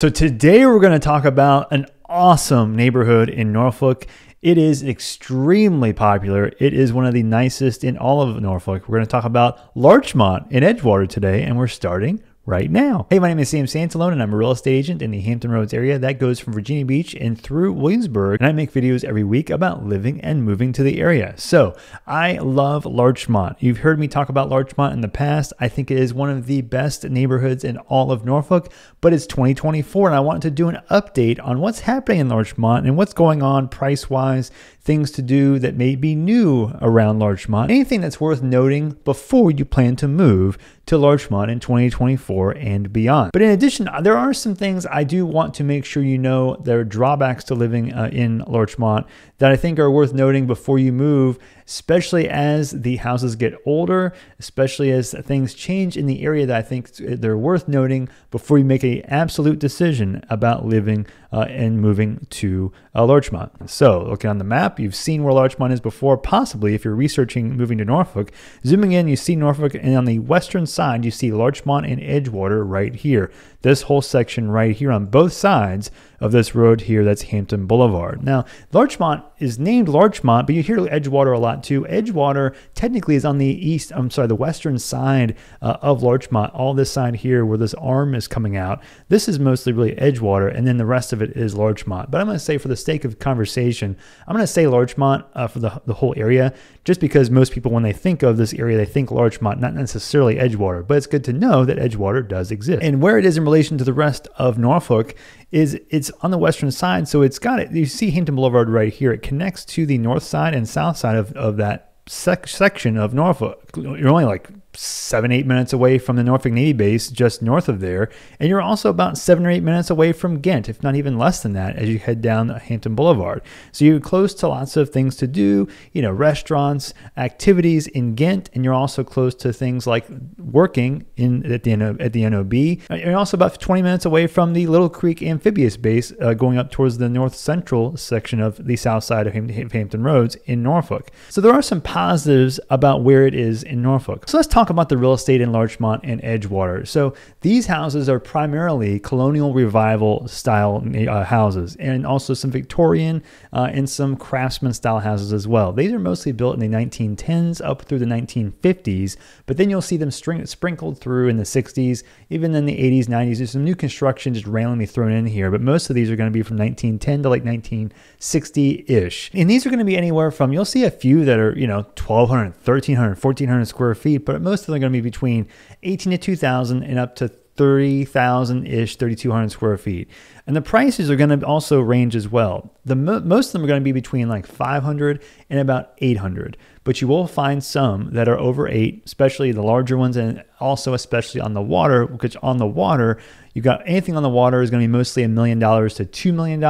So today we're going to talk about an awesome neighborhood in Norfolk. It is extremely popular. It is one of the nicest in all of Norfolk. We're going to talk about Larchmont and Edgewater today, and we're starting right now. Hey, my name is Sam Santalone, and I'm a real estate agent in the Hampton Roads area. That goes from Virginia Beach and through Williamsburg, and I make videos every week about living and moving to the area. So I love Larchmont. You've heard me talk about Larchmont in the past. I think it is one of the best neighborhoods in all of Norfolk, but it's 2024, and I wanted to do an update on what's happening in Larchmont and what's going on price-wise, things to do that may be new around Larchmont, anything that's worth noting before you plan to move to Larchmont in 2024 and beyond. But in addition, there are some things I do want to make sure you know. There are drawbacks to living in Larchmont that I think are worth noting before you move, especially as the houses get older, especially as things change in the area, that I think they're worth noting before you make an absolute decision about living and moving to Larchmont. So looking on the map, you've seen where Larchmont is before, possibly if you're researching moving to Norfolk. Zooming in, you see Norfolk, and on the western side, you see Larchmont and Edgewater right here. This whole section right here on both sides of this road here, that's Hampton Boulevard. Now, Larchmont is named Larchmont, but you hear Edgewater a lot too. Edgewater technically is on the western side of Larchmont. All this side here where this arm is coming out, this is mostly really Edgewater, and then the rest of it is Larchmont. But I'm going to say, for the sake of conversation, I'm going to say Larchmont for the whole area, just because most people, when they think of this area, they think Larchmont, not necessarily Edgewater. But it's good to know that Edgewater does exist. And where it is in relation to the rest of Norfolk is it's on the western side. So it's got it. You see Hampton Boulevard right here. It connects to the north side and south side of that section of Norfolk. You're only like 7-8 minutes away from the Norfolk Navy base, just north of there, and you're also about 7 or 8 minutes away from Ghent, if not even less than that, as you head down Hampton Boulevard. So you're close to lots of things to do, restaurants, activities in Ghent, and you're also close to things like working at the NOB. You're also about 20 minutes away from the Little Creek amphibious base, going up towards the north central section of the south side of Hampton Roads in Norfolk. So there are some positives about where it is in Norfolk. So let's talk about the real estate in Larchmont and Edgewater. So these houses are primarily colonial revival style houses, and also some Victorian and some craftsman style houses as well. These are mostly built in the 1910s up through the 1950s, but then you'll see them sprinkled through in the 60s, even in the 80s, 90s. There's some new construction just randomly thrown in here, but most of these are going to be from 1910 to like 1960-ish. And these are going to be anywhere from, you'll see a few that are, 1,200, 1,300, 1,400 square feet, but most of them are going to be between 18 to 2,000 and up to 30,000-ish, 3,200 square feet. And the prices are going to also range as well. Most of them are going to be between like 500 and about 800, but you will find some that are over 8, especially the larger ones, and also especially on the water, because on the water, you got anything on the water is going to be mostly $1 million to $2 million.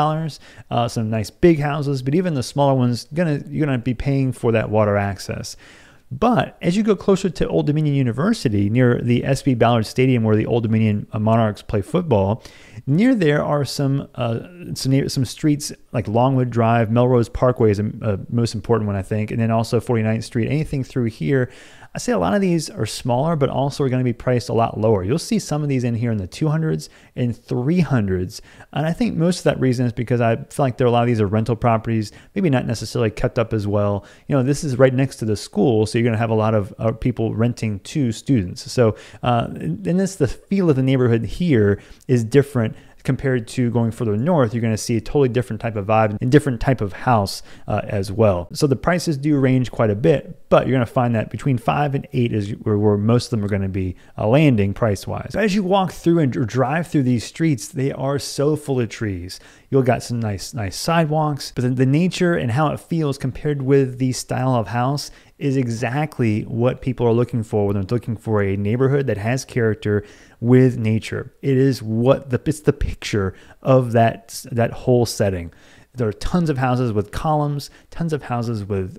Some nice big houses, but even the smaller ones, you're going to be paying for that water access. But as you go closer to Old Dominion University, near the SB Ballard Stadium where the Old Dominion Monarchs play football, near there are some streets like Longwood Drive, Melrose Parkway is the most important one, I think, and then also 49th Street. Anything through here, I say a lot of these are smaller, but also are going to be priced a lot lower. You'll see some of these in here in the 200s and 300s. And I think most of that reason is because I feel like a lot of these are rental properties, maybe not necessarily kept up as well. This is right next to the school, so you're going to have a lot of people renting to students. So, and the feel of the neighborhood here is different compared to going further north. You're going to see a totally different type of vibe and different type of house as well. So the prices do range quite a bit, but you're going to find that between 5 and 8 is where most of them are going to be landing price-wise. As you walk through and drive through these streets, they are so full of trees. You'll got some nice sidewalks, but the nature and how it feels compared with the style of house is exactly what people are looking for when they're looking for a neighborhood that has character with nature. It is it's the picture of that whole setting. There are tons of houses with columns, tons of houses with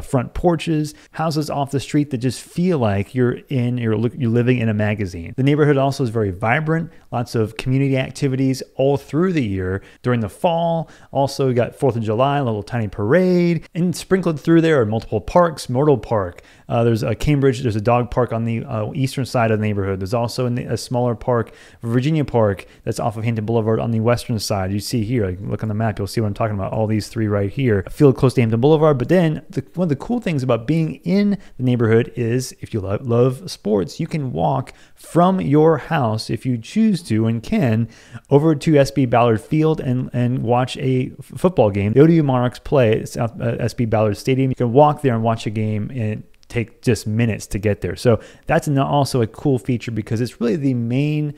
front porches, houses off the street that just feel like you're living in a magazine. The neighborhood also is very vibrant, lots of community activities all through the year. During the fall, also you got 4th of July, a little tiny parade, and sprinkled through there are multiple parks. Myrtle Park, there's a Cambridge, there's a dog park on the eastern side of the neighborhood. There's also a smaller park, Virginia Park, that's off of Hampton Boulevard on the western side. You see here, like, look on the map, you'll see what I'm talking about, all these three right here. I feel close to Hampton Boulevard, but then one of the cool things about being in the neighborhood is if you love sports, you can walk from your house, if you choose to and can, over to SB Ballard Field and watch a football game. The ODU Monarchs play at SB Ballard Stadium. You can walk there and watch a game and take just minutes to get there. So that's also a cool feature because it's really the main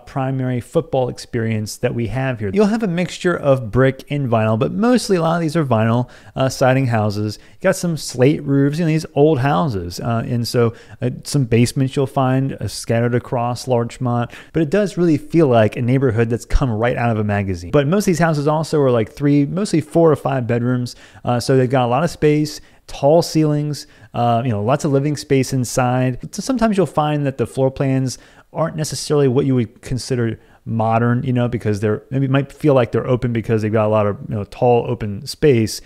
primary football experience that we have here. You'll have a mixture of brick and vinyl, but mostly a lot of these are vinyl siding houses. You got some slate roofs, these old houses. And so some basements you'll find scattered across Larchmont, but it does really feel like a neighborhood that's come right out of a magazine. But most of these houses also are like mostly 4 or 5 bedrooms. So they've got a lot of space, tall ceilings, lots of living space inside. So sometimes you'll find that the floor plans aren't necessarily what you would consider modern, because maybe might feel like they're open because they've got a lot of tall open space,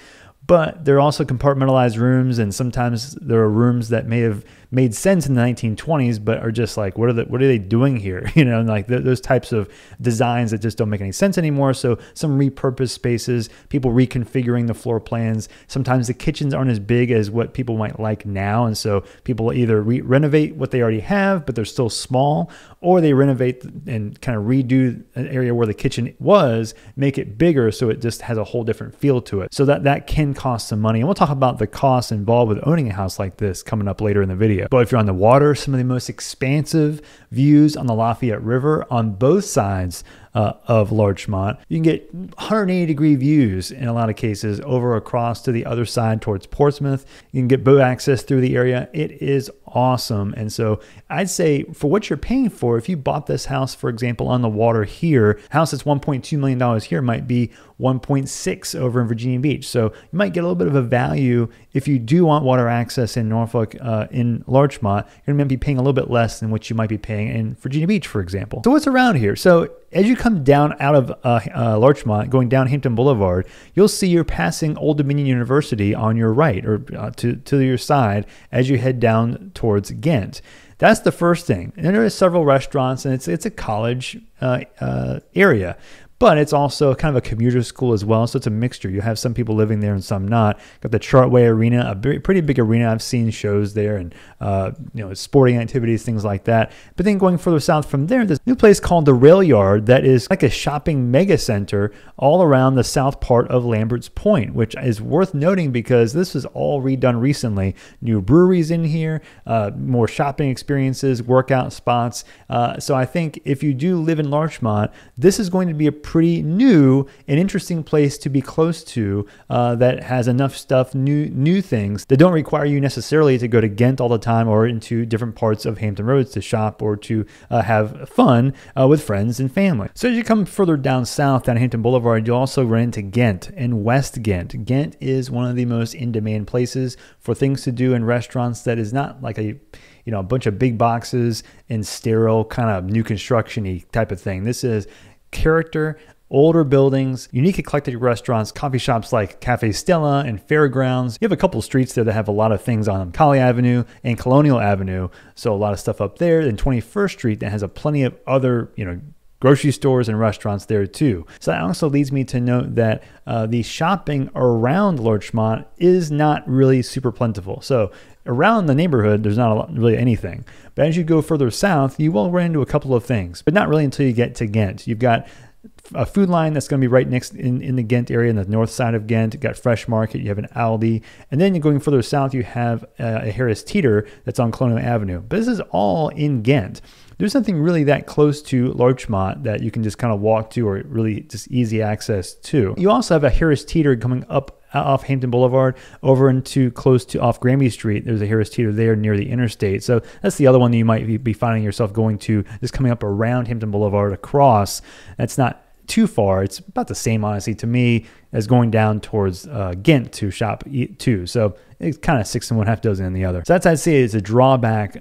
but they're also compartmentalized rooms, and sometimes there are rooms that may have made sense in the 1920s, but are just like, what are they doing here? Like those types of designs that just don't make any sense anymore. So some repurposed spaces, people reconfiguring the floor plans. Sometimes the kitchens aren't as big as what people might like now. And so people either renovate what they already have, but they're still small, or they renovate and kind of redo an area where the kitchen was, make it bigger so it just has a whole different feel to it. So that can cost some money. And we'll talk about the costs involved with owning a house like this coming up later in the video. But if you're on the water, some of the most expansive views on the Lafayette River on both sides of Larchmont. You can get 180-degree views in a lot of cases over across to the other side towards Portsmouth. You can get boat access through the area. It is awesome. And so I'd say for what you're paying for, if you bought this house, for example, on the water here, house that's $1.2 million here might be 1.6 over in Virginia Beach. So you might get a little bit of a value if you do want water access in Norfolk, in Larchmont. You're going to be paying a little bit less than what you might be paying in Virginia Beach, for example. So what's around here? So as you come down out of Larchmont, going down Hampton Boulevard, you'll see you're passing Old Dominion University on your right, or to your side as you head down towards Ghent. That's the first thing. And there are several restaurants, and it's a college area. But it's also kind of a commuter school as well, so it's a mixture. You have some people living there and some not. Got the Chartway Arena, a pretty big arena. I've seen shows there and sporting activities, things like that. But then going further south from there, there's a new place called the Rail Yard that is like a shopping mega center all around the south part of Lambert's Point, which is worth noting because this was all redone recently. New breweries in here, more shopping experiences, workout spots. So I think if you do live in Larchmont, this is going to be a pretty new and interesting place to be close to that has enough stuff, new things that don't require you necessarily to go to Ghent all the time or into different parts of Hampton Roads to shop or to have fun with friends and family. So as you come further down south, down Hampton Boulevard, you'll also run into Ghent and West Ghent. Ghent is one of the most in-demand places for things to do in restaurants that is not like a bunch of big boxes and sterile kind of new construction-y type of thing. This is character, older buildings, unique eclectic restaurants, coffee shops like Cafe Stella and Fairgrounds. You have a couple streets there that have a lot of things on them. Colley Avenue and Colonial Avenue. So a lot of stuff up there. And 21st Street that has plenty of other, grocery stores and restaurants there too. So that also leads me to note that the shopping around Larchmont is not really super plentiful. So around the neighborhood, there's not really anything. But as you go further south, you will run into a couple of things, but not really until you get to Ghent. You've got a Food Line that's going to be right next in the Ghent area, in the north side of Ghent. You've got Fresh Market, you have an Aldi, and then you're going further south, you have a Harris Teeter that's on Colonial Avenue. But this is all in Ghent. There's nothing really that close to Larchmont that you can just kind of walk to or really just easy access to. You also have a Harris Teeter coming up off Hampton Boulevard over into close to off Granby Street. There's a Harris Teeter there near the interstate. So that's the other one that you might be finding yourself going to, just coming up around Hampton Boulevard across. That's not too far. It's about the same, honestly, to me. as going down towards Ghent to shop too. So it's kind of 6 and 1/2 dozen in the other. So that's, I'd say, is a drawback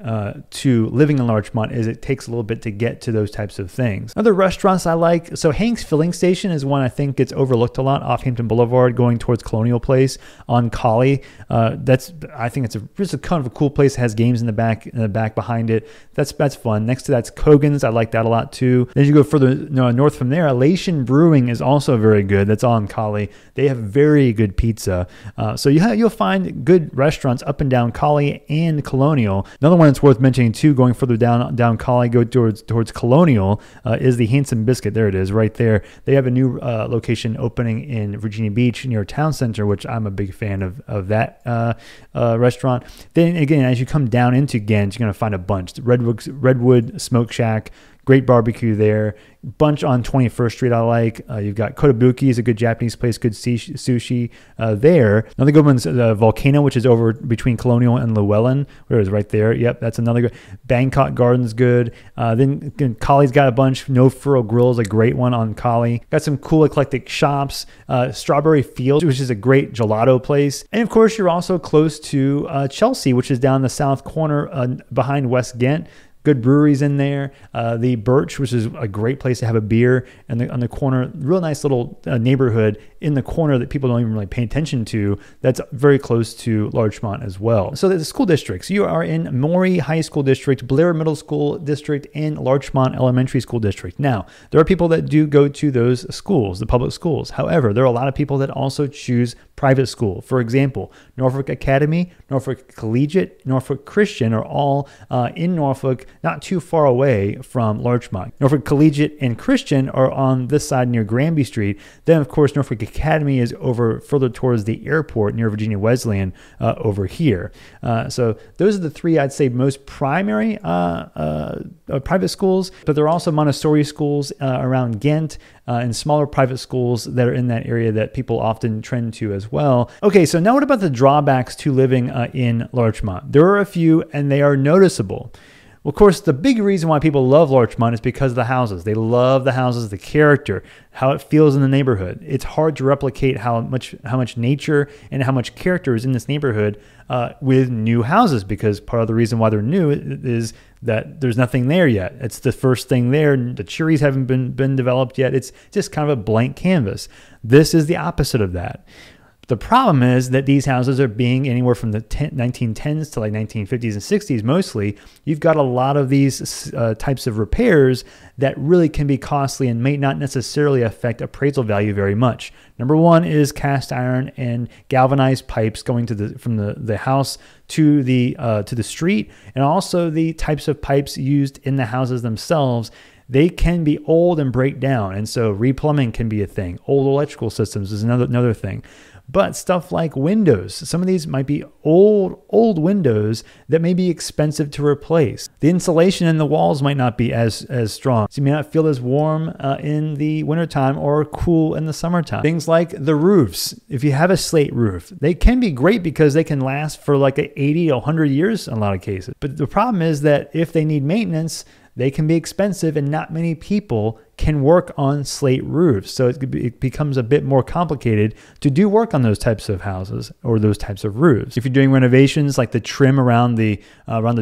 to living in Larchmont, is it takes a little bit to get to those types of things. Other restaurants I like, so Hank's Filling Station is one I think gets overlooked a lot off Hampton Boulevard going towards Colonial Place on Collie. I think it's just a kind of a cool place. It has games in the back behind it. That's fun. Next to that's Kogan's. I like that a lot too. Then you go further north from there, Elation Brewing is also very good. That's on Collie. They have very good pizza. So you'll find good restaurants up and down Collie and Colonial. Another one that's worth mentioning too, going further down Collie, go towards Colonial, is the Handsome Biscuit. There it is, right there. They have a new location opening in Virginia Beach near Town Center, which I'm a big fan of that restaurant. Then again, as you come down into Ghent, you're going to find a bunch. The Redwood Smoke Shack, great barbecue there. Bunch on 21st Street I like. You've got Kotobuki is a good Japanese place, good sushi there. Another good one's Volcano, which is over between Colonial and Llewellyn. Where is it? Right there. Yep, that's another good. Bangkok Garden's good. Then Collie's got a bunch. No Furrow Grill is a great one on Collie. Got some cool eclectic shops. Strawberry Fields, which is a great gelato place. And of course, you're also close to Chelsea, which is down the south corner behind West Ghent. Good breweries in there. The Birch, which is a great place to have a beer, and on the corner, real nice little neighborhood in the corner that people don't even really pay attention to. That's very close to Larchmont as well. So the school districts, you are in Maury High School District, Blair Middle School District, and Larchmont Elementary School District. Now, there are people that do go to those schools, the public schools. However, there are a lot of people that also choose private school. For example, Norfolk Academy, Norfolk Collegiate, Norfolk Christian are all in Norfolk, not too far away from Larchmont. Norfolk Collegiate and Christian are on this side near Granby Street. Then, of course, Norfolk Academy is over further towards the airport near Virginia Wesleyan over here. So those are the three, I'd say, most primary private schools, but there are also Montessori schools around Ghent and smaller private schools that are in that area that people often trend to as well. Okay, so now what about the drawbacks to living in Larchmont? There are a few, and they are noticeable. Well, of course, the big reason why people love Larchmont is because of the houses. They love the houses, the character, how it feels in the neighborhood. It's hard to replicate how much nature and how much character is in this neighborhood with new houses, because part of the reason why they're new is that there's nothing there yet. It's the first thing there. The cherries haven't been developed yet. It's just kind of a blank canvas. This is the opposite of that. The problem is that these houses are being anywhere from the 1910s to like 1950s and 60s mostly. You've got a lot of these types of repairs that really can be costly and may not necessarily affect appraisal value very much. Number one is cast iron and galvanized pipes going from the house to the street, and also the types of pipes used in the houses themselves. They can be old and break down, and so replumbing can be a thing. Old electrical systems is another thing. But stuff like windows, some of these might be old windows that may be expensive to replace. The insulation in the walls might not be as strong, so you may not feel as warm in the wintertime or cool in the summertime. Things like the roofs. If you have a slate roof, they can be great because they can last for like 80 to 100 years in a lot of cases. But the problem is that if they need maintenance, they can be expensive, and not many people can work on slate roofs. So it becomes a bit more complicated to do work on those types of houses or those types of roofs. If you're doing renovations, like the trim around the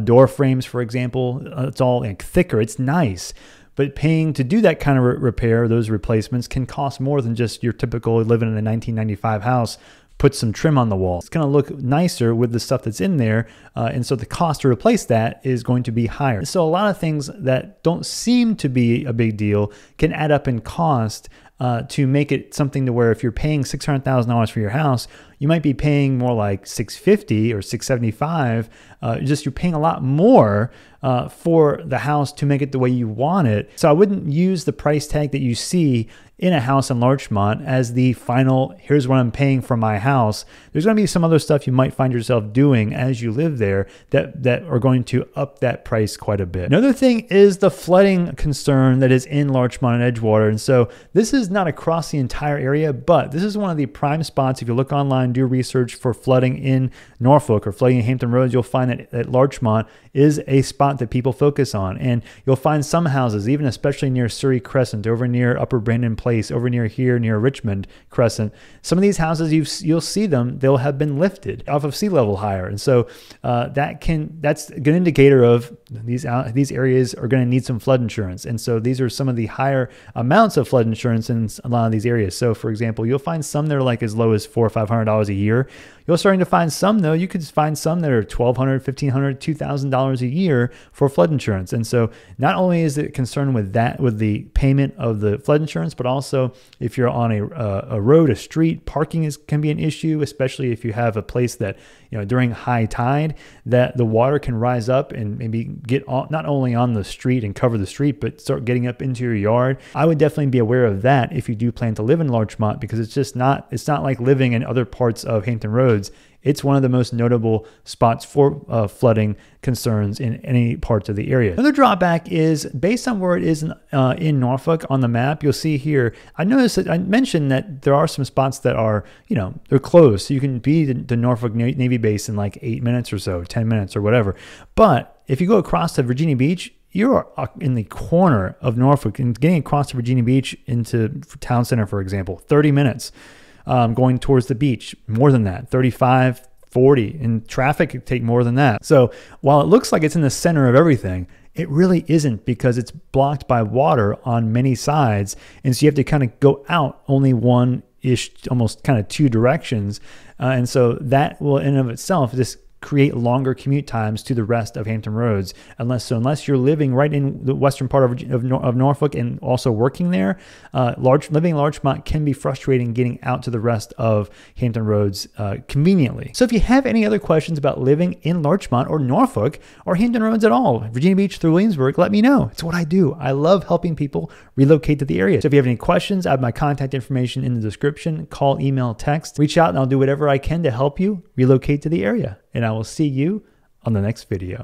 door frames, for example, it's all like thicker. It's nice. But paying to do that kind of repair, those replacements, can cost more than just your typical living in a 1995 house. Put some trim on the wall. It's going to look nicer with the stuff that's in there, and so the cost to replace that is going to be higher. So a lot of things that don't seem to be a big deal can add up in cost to make it something to where if you're paying $600,000 for your house, you might be paying more like $650,000 or $675,000. Just you're paying a lot more for the house to make it the way you want it. So I wouldn't use the price tag that you see in a house in Larchmont as the final, here's what I'm paying for my house. There's going to be some other stuff you might find yourself doing as you live there that are going to up that price quite a bit. Another thing is the flooding concern that is in Larchmont and Edgewater. And so this is not across the entire area, but this is one of the prime spots. If you look online, do research for flooding in Norfolk or flooding in Hampton Roads, you'll find that Larchmont is a spot that people focus on. And you'll find some houses, even especially near Surrey Crescent, over near Upper Brandon Place over near here, near Richmond Crescent. Some of these houses, you'll see them, they'll have been lifted off of sea level higher. And so that's a good indicator of these areas are going to need some flood insurance. And so these are some of the higher amounts of flood insurance in a lot of these areas. So for example, you'll find some that are like as low as $400 or $500 a year. You're starting to find some, though, you could find some that are $1,200, $1,500, $2,000 a year for flood insurance. And so not only is it concerned with that, with the payment of the flood insurance, but also if you're on a road, a street, parking can be an issue, especially if you have a place that, during high tide, that the water can rise up and maybe get not only on the street and cover the street, but start getting up into your yard. I would definitely be aware of that if you do plan to live in Larchmont, because it's not like living in other parts of Hampton Roads. It's one of the most notable spots for flooding concerns in any parts of the area. Another drawback is based on where it is in Norfolk on the map. You'll see here, I noticed that I mentioned that there are some spots that are, they're closed. So you can be the Norfolk Navy base in like 8 minutes or so, 10 minutes or whatever. But if you go across to Virginia Beach, you're in the corner of Norfolk, and getting across to Virginia Beach into town center, for example, 30 minutes. Going towards the beach, more than that, 35, 40, and traffic could take more than that. So while it looks like it's in the center of everything, it really isn't, because it's blocked by water on many sides. And so you have to kind of go out only one-ish, almost kind of two directions. And so that will in and of itself just create longer commute times to the rest of Hampton Roads, unless you're living right in the western part of Norfolk and also working there. Living in Larchmont can be frustrating getting out to the rest of Hampton Roads conveniently. So if you have any other questions about living in Larchmont or Norfolk or Hampton Roads at all, Virginia Beach through Williamsburg, let me know. It's what I do. I love helping people relocate to the area. So if you have any questions, I have my contact information in the description. Call, email, text, reach out, and I'll do whatever I can to help you relocate to the area. And I will see you on the next video.